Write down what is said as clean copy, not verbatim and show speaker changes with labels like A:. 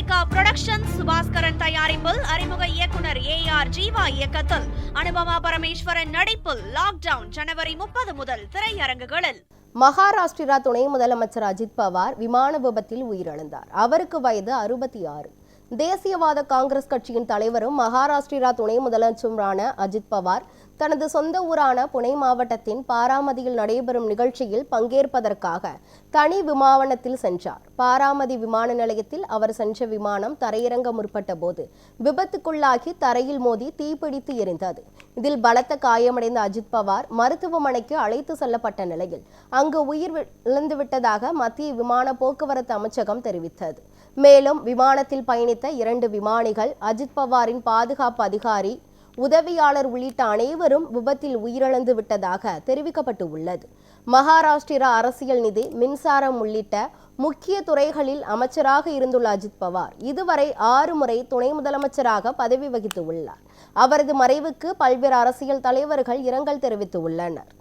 A: Lyca production Subaskaran தயாரிப்பில் அறிமுக இயக்குனர் AR ஜீவா இயக்கத்தில் அனுபமா பரமேஸ்வரன் நடிப்பில் லாக்டவுன் ஜனவரி 30 முதல் திரையரங்குகளில்.
B: மகாராஷ்டிரா துணை முதலமைச்சர் அஜித் பவார் விமான விபத்தில் உயிரிழந்தார். அவருக்கு வயது 66. தேசியவாத காங்கிரஸ் கட்சியின் தலைவரும் மகாராஷ்டிரா துணை முதலமைச்சருமான அஜித் பவார் தனது சொந்த ஊரான புனே மாவட்டத்தின் பாராமதியில் நடைபெறும் நிகழ்ச்சியில் பங்கேற்பதற்காக தனி விமானத்தில் சென்றார். பாராமதி விமான நிலையத்தில் அவர் சென்ற விமானம் தரையிறங்க முற்பட்ட போது விபத்துக்குள்ளாகி தரையில் மோதி தீப்பிடித்து எரிந்தது. இதில் பலத்த காயமடைந்த அஜித் பவார் மருத்துவமனைக்கு அழைத்து செல்லப்பட்ட நிலையில் அங்கு உயிர் இழந்துவிட்டதாக மத்திய விமான போக்குவரத்து அமைச்சகம் தெரிவித்தது. மேலும் விமானத்தில் பயணித்த 2 விமானிகள், அஜித் பவாரின் பாதுகாப்பு அதிகாரி, உதவியாளர் உள்ளிட்ட அனைவரும் விபத்தில் உயிரிழந்து விட்டதாக தெரிவிக்கப்பட்டு உள்ளது. மகாராஷ்டிரா அரசியல், நிதி, மின்சாரம் உள்ளிட்ட முக்கிய துறைகளில் அமைச்சராக இருந்துள்ள அஜித் பவார் இதுவரை 6 முறை துணை முதலமைச்சராக பதவி வகித்து உள்ளார். அவரது மறைவுக்கு பல்வேறு அரசியல் தலைவர்கள் இரங்கல் தெரிவித்து உள்ளனர்.